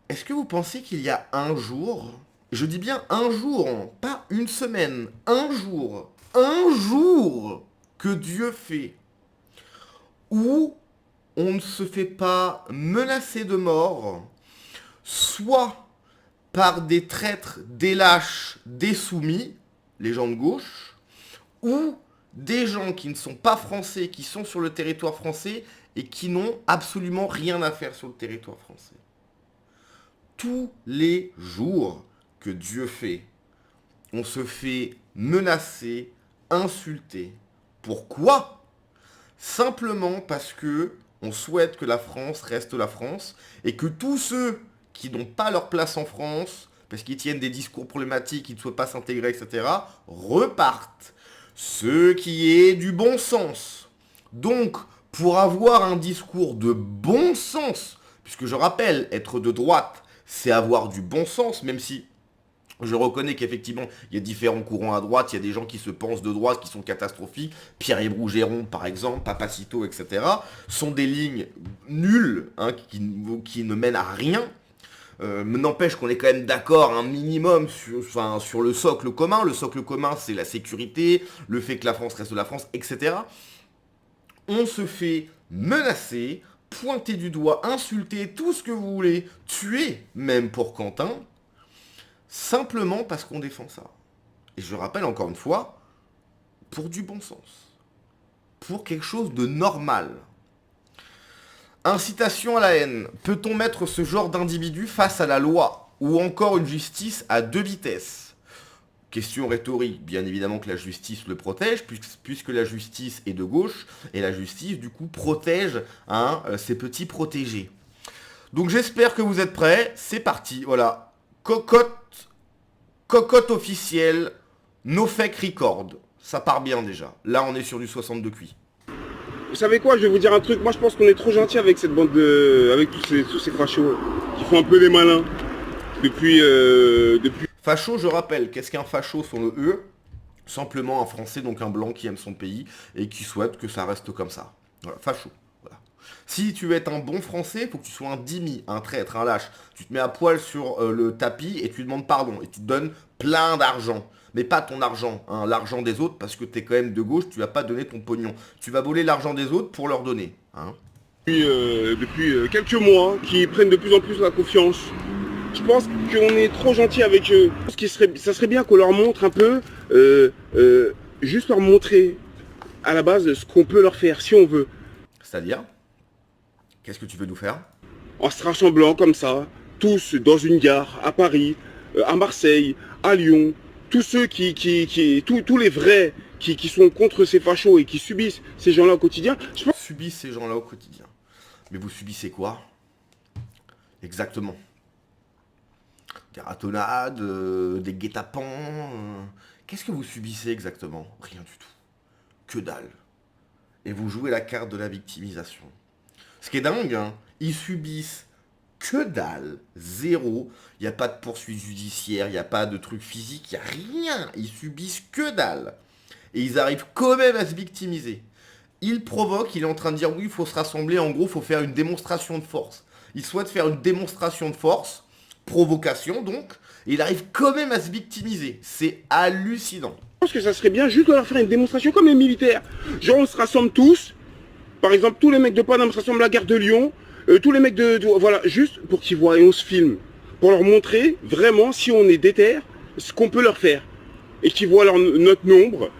Est-ce que vous pensez qu'il y a un jour, je dis bien un jour, hein, pas une semaine, un jour que Dieu fait, où on ne se fait pas menacer de mort, soit par des traîtres, des lâches, des soumis, les gens de gauche, ou des gens qui ne sont pas français, qui sont sur le territoire français et qui n'ont absolument rien à faire sur le territoire français. Tous les jours que Dieu fait, on se fait menacer, insulter. Pourquoi? Simplement parce que on souhaite que la France reste la France et que tous ceux qui n'ont pas leur place en France, parce qu'ils tiennent des discours problématiques, ils ne souhaitent pas s'intégrer, etc., repartent. Ce qui est du bon sens. Donc, pour avoir un discours de bon sens, puisque je rappelle, être de droite, c'est avoir du bon sens, même si je reconnais qu'effectivement, il y a différents courants à droite, il y a des gens qui se pensent de droite, qui sont catastrophiques. Pierre Rougeron, par exemple, Papacito, etc., sont des lignes nulles, hein, qui ne mènent à rien. Mais n'empêche qu'on est quand même d'accord un minimum sur le socle commun. Le socle commun, c'est la sécurité, le fait que la France reste la France, etc. On se fait menacer, pointer du doigt, insulter, tout ce que vous voulez, tuer, même pour Quentin, simplement parce qu'on défend ça. Et je rappelle encore une fois, pour du bon sens. Pour quelque chose de normal. Incitation à la haine. Peut-on mettre ce genre d'individu face à la loi ou encore une justice à deux vitesses? Question rhétorique. Bien évidemment que la justice le protège, puisque la justice est de gauche, et la justice, du coup, protège ses petits protégés. Donc j'espère que vous êtes prêts. C'est parti. Voilà. Cocotte officielle. No fake record. Ça part bien déjà. Là, on est sur du 62 cuit. Vous savez quoi, je vais vous dire un truc. Moi, je pense qu'on est trop gentil avec cette bande de, avec tous ces fachos qui font un peu les malins depuis. Facho, je rappelle, qu'est-ce qu'un facho sur le E? Simplement un Français, donc un blanc qui aime son pays et qui souhaite que ça reste comme ça. Voilà, facho. Voilà. Si tu veux être un bon Français, il faut que tu sois un dhimmi, un traître, un lâche. Tu te mets à poil sur le tapis et tu demandes pardon. Et tu te donnes plein d'argent. Mais pas ton argent, hein, l'argent des autres, parce que tu es quand même de gauche, tu vas pas donner ton pognon. Tu vas voler l'argent des autres pour leur donner. Hein. Depuis quelques mois, qui prennent de plus en plus la confiance. Je pense qu'on est trop gentil avec eux. Je pense ça serait bien qu'on leur montre un peu, juste leur montrer à la base ce qu'on peut leur faire si on veut. C'est-à-dire, qu'est-ce que tu veux nous faire? En se rassemblant comme ça, tous dans une gare, à Paris, à Marseille, à Lyon, tous ceux tous les vrais qui sont contre ces fachos et qui subissent ces gens-là au quotidien. Je pense... Subissent ces gens-là au quotidien. Mais vous subissez quoi? Exactement. Des ratonnades, des guet-apens. Qu'est-ce que vous subissez exactement? Rien du tout. Que dalle. Et vous jouez la carte de la victimisation. Ce qui est dingue, hein, ils subissent que dalle, zéro. Il n'y a pas de poursuite judiciaire, il n'y a pas de truc physique, il n'y a rien. Ils subissent que dalle. Et ils arrivent quand même à se victimiser. Il provoque, il est en train de dire oui, il faut se rassembler, en gros, il faut faire une démonstration de force. Il souhaite faire une démonstration de force, provocation donc, et il arrive quand même à se victimiser. C'est hallucinant. Je pense que ça serait bien juste de leur faire une démonstration comme les militaires. Genre on se rassemble tous, par exemple tous les mecs de Paname se rassemblent à la gare de Lyon, tous les mecs voilà, juste pour qu'ils voient et on se filme. Pour leur montrer vraiment si on est déter, ce qu'on peut leur faire. Et qu'ils voient notre nombre.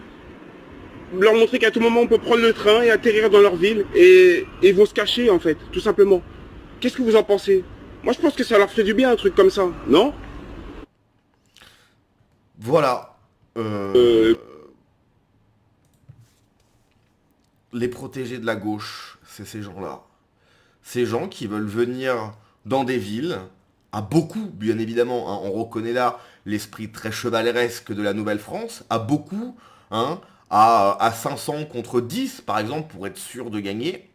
Leur montrer qu'à tout moment on peut prendre le train et atterrir dans leur ville et ils vont se cacher en fait, tout simplement. Qu'est-ce que vous en pensez? Moi je pense que ça leur ferait du bien un truc comme ça, non? Voilà. Les protégés de la gauche, c'est ces gens-là. Ces gens qui veulent venir dans des villes, à beaucoup, bien évidemment, hein, on reconnaît là l'esprit très chevaleresque de la Nouvelle-France, à beaucoup, hein, à 500 contre 10, par exemple, pour être sûr de gagner.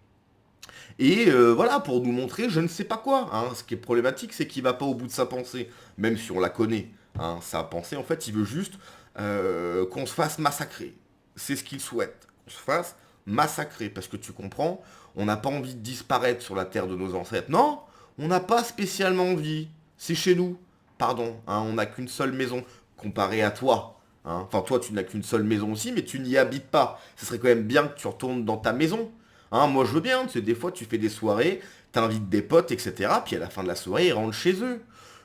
Et voilà, pour nous montrer je ne sais pas quoi. Hein. Ce qui est problématique, c'est qu'il va pas au bout de sa pensée, même si on la connaît. Hein. Sa pensée, en fait, il veut juste qu'on se fasse massacrer. C'est ce qu'il souhaite, qu'on se fasse massacrer. Parce que tu comprends, on n'a pas envie de disparaître sur la terre de nos ancêtres. Non, on n'a pas spécialement envie. C'est chez nous. Pardon, hein, on n'a qu'une seule maison comparé à toi. Hein. Enfin, toi, tu n'as qu'une seule maison aussi, mais tu n'y habites pas. Ce serait quand même bien que tu retournes dans ta maison. Hein, moi, je veux bien. Tu sais, des fois, tu fais des soirées, t'invites des potes, etc. Puis à la fin de la soirée, ils rentrent chez eux.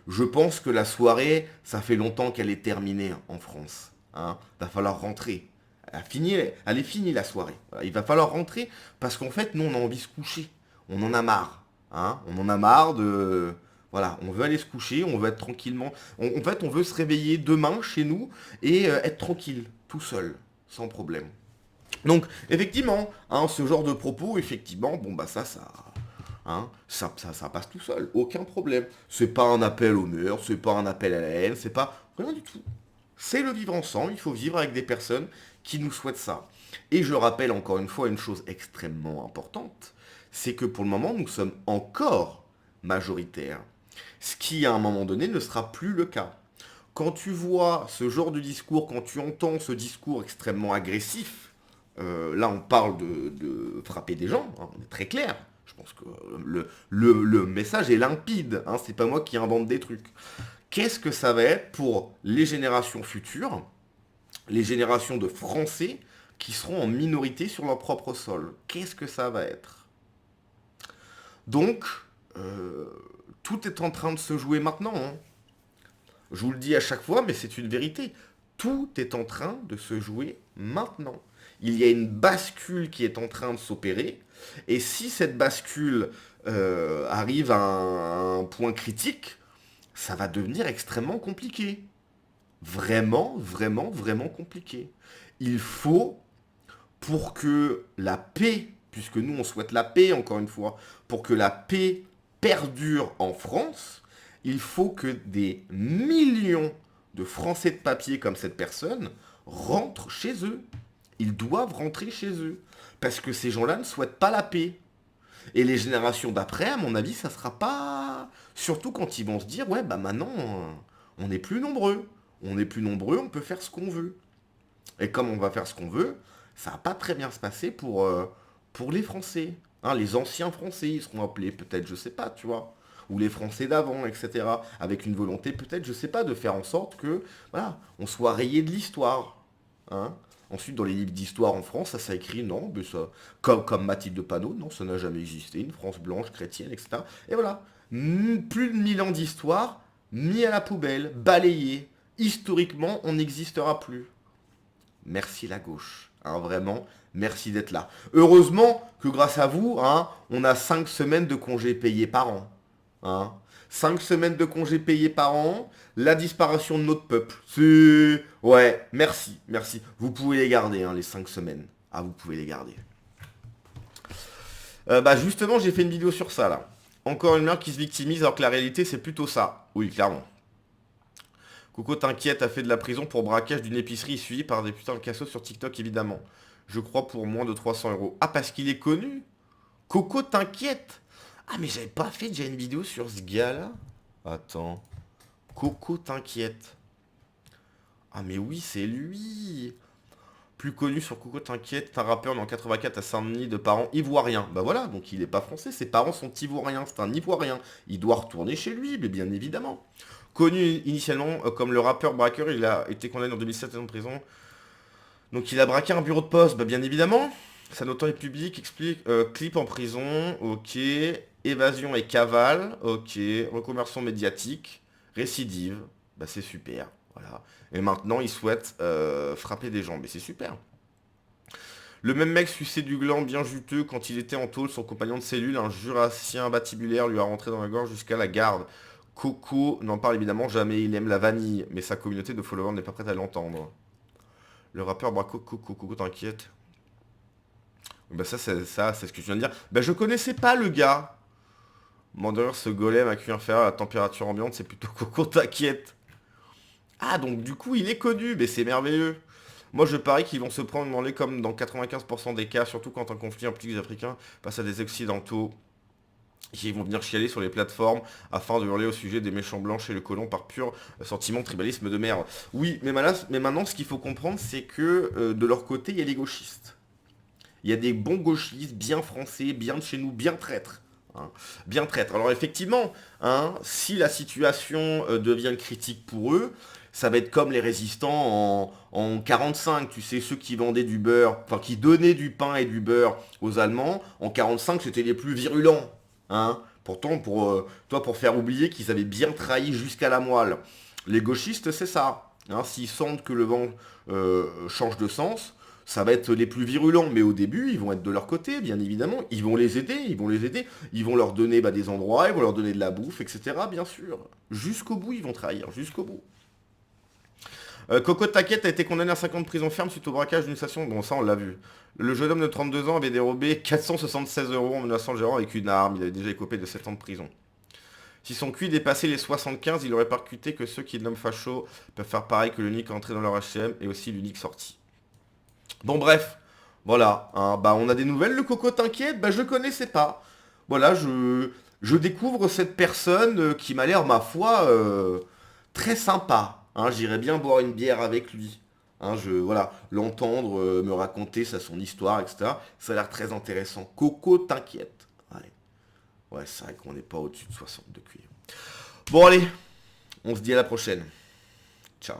Je pense que la soirée, ça fait longtemps qu'elle est terminée en France. Hein. Va falloir rentrer. Elle est finie la soirée. Voilà, il va falloir rentrer parce qu'en fait, nous, on a envie de se coucher. On en a marre. Hein. On en a marre de... Voilà, on veut aller se coucher, on veut être tranquillement. En fait, on veut se réveiller demain chez nous et être tranquille, tout seul, sans problème. Donc, effectivement, hein, ce genre de propos, effectivement, bon bah ça passe tout seul, aucun problème. C'est pas un appel au mur, c'est pas un appel à la haine, c'est pas rien du tout. C'est le vivre ensemble, il faut vivre avec des personnes qui nous souhaitent ça. Et je rappelle encore une fois une chose extrêmement importante, c'est que pour le moment, nous sommes encore majoritaires. Ce qui, à un moment donné, ne sera plus le cas. Quand tu vois ce genre de discours, quand tu entends ce discours extrêmement agressif, là on parle de frapper des gens, hein, on est très clair. Je pense que le message est limpide, hein, c'est pas moi qui invente des trucs. Qu'est-ce que ça va être pour les générations futures, les générations de Français qui seront en minorité sur leur propre sol? Qu'est-ce que ça va être? Donc, tout est en train de se jouer maintenant. Hein. Je vous le dis à chaque fois, mais c'est une vérité. Tout est en train de se jouer maintenant. Il y a une bascule qui est en train de s'opérer. Et si cette bascule arrive à un point critique, ça va devenir extrêmement compliqué. Vraiment, vraiment, vraiment compliqué. Il faut, pour que la paix, puisque nous on souhaite la paix encore une fois, pour que la paix perdure en France, il faut que des millions de Français de papier comme cette personne rentrent chez eux. Ils doivent rentrer chez eux. Parce que ces gens-là ne souhaitent pas la paix. Et les générations d'après, à mon avis, ça sera pas... Surtout quand ils vont se dire, ouais, bah maintenant, on n'est plus nombreux. On est plus nombreux, on peut faire ce qu'on veut. Et comme on va faire ce qu'on veut, ça va pas très bien se passer pour les Français. Hein, les anciens Français, ils seront appelés peut-être, je sais pas, tu vois. Ou les Français d'avant, etc. Avec une volonté peut-être, je sais pas, de faire en sorte que, voilà, on soit rayé de l'histoire. Hein. Ensuite, dans les livres d'histoire en France, ça écrit non, mais ça, comme Mathilde de Panot, non, ça n'a jamais existé, une France blanche, chrétienne, etc. Et voilà, plus de 1000 ans d'histoire, mis à la poubelle, balayé. Historiquement, on n'existera plus. Merci la gauche, hein, vraiment, merci d'être là. Heureusement que grâce à vous, hein, on a 5 semaines de congés payés par an. Hein. 5 semaines de congés payés par an, la disparition de notre peuple. C'est... Ouais, merci, merci. Vous pouvez les garder, hein, les 5 semaines. Ah, vous pouvez les garder. Bah justement, j'ai fait une vidéo sur ça, là. Encore une mère qui se victimise alors que la réalité, c'est plutôt ça. Oui, clairement. Coco t'inquiète, a fait de la prison pour braquage d'une épicerie suivi par des putains de cassos sur TikTok, évidemment. Je crois pour moins de 300 euros. Ah, parce qu'il est connu. Coco t'inquiète. Ah, mais j'avais pas fait déjà une vidéo sur ce gars-là. Attends. Coco t'inquiète. Ah, mais oui, c'est lui. Plus connu sur Coco t'inquiète, un rappeur né en 84 à Saint-Denis de parents ivoiriens. Bah voilà, donc il est pas français, ses parents sont ivoiriens, c'est un ivoirien. Il doit retourner chez lui, mais bien évidemment. Connu initialement comme le rappeur braqueur, il a été condamné en 2007 en prison. Donc il a braqué un bureau de poste, bah bien évidemment. Sa notoriété publique explique clip en prison, ok. Évasion et cavale, ok. Reconversion médiatique, récidive, bah c'est super, voilà. Et maintenant il souhaite frapper des gens, mais c'est super. Le même mec suçait du gland bien juteux quand il était en tôle, son compagnon de cellule, un jurassien batibulaire, lui a rentré dans la gorge jusqu'à la garde. Coco n'en parle évidemment jamais, il aime la vanille, mais sa communauté de followers n'est pas prête à l'entendre. Le rappeur Braco, Coco, t'inquiète. Bah ça, c'est ce que je viens de dire. Bah je connaissais pas le gars. D'ailleurs, ce golem à cuir inférieur à la température ambiante, c'est plutôt Coco, t'inquiète. Ah, donc du coup, il est connu, mais c'est merveilleux. Moi, je parie qu'ils vont se prendre dans les comme dans 95% des cas, surtout quand un conflit implique les Africains face à des Occidentaux qui vont venir chialer sur les plateformes afin de hurler au sujet des méchants blancs chez le colon par pur sentiment tribalisme de merde. Oui, mais maintenant, ce qu'il faut comprendre, c'est que de leur côté, il y a les gauchistes. Il y a des bons gauchistes, bien français, bien de chez nous, bien traîtres. hein. Bien traître. Alors effectivement, hein, si la situation devient critique pour eux, ça va être comme les résistants en 45, tu sais, ceux qui vendaient du beurre, enfin qui donnaient du pain et du beurre aux Allemands. En 45, c'était les plus virulents, hein. Pourtant, pour faire oublier qu'ils avaient bien trahi jusqu'à la moelle. Les gauchistes, c'est ça. Hein, s'ils sentent que le vent change de sens, ça va être les plus virulents. Mais au début, ils vont être de leur côté, bien évidemment. Ils vont les aider, ils vont les aider. Ils vont leur donner des endroits, ils vont leur donner de la bouffe, etc. Bien sûr. Jusqu'au bout, ils vont trahir, jusqu'au bout. Coco Taquette a été condamné à 5 ans de prison ferme suite au braquage d'une station. Bon, ça, on l'a vu. Le jeune homme de 32 ans avait dérobé 476 € en menaçant le gérant avec une arme. Il avait déjà écopé de 7 ans de prison. Si son QI dépassait les 75, il aurait percuté que ceux qui nomment facho peuvent faire pareil que l'unique entré dans leur HM et aussi l'unique sortie. Bon, bref. Voilà. Hein, bah, on a des nouvelles. Le Coco t'inquiète. Bah, je connaissais pas. Voilà, je découvre cette personne qui m'a l'air, ma foi, très sympa. Hein, j'irais bien boire une bière avec lui. Hein, voilà, l'entendre me raconter son histoire, etc. Ça a l'air très intéressant. Coco, t'inquiète. Ouais, c'est vrai qu'on n'est pas au-dessus de 60 de cuir. Bon, allez, on se dit à la prochaine. Ciao.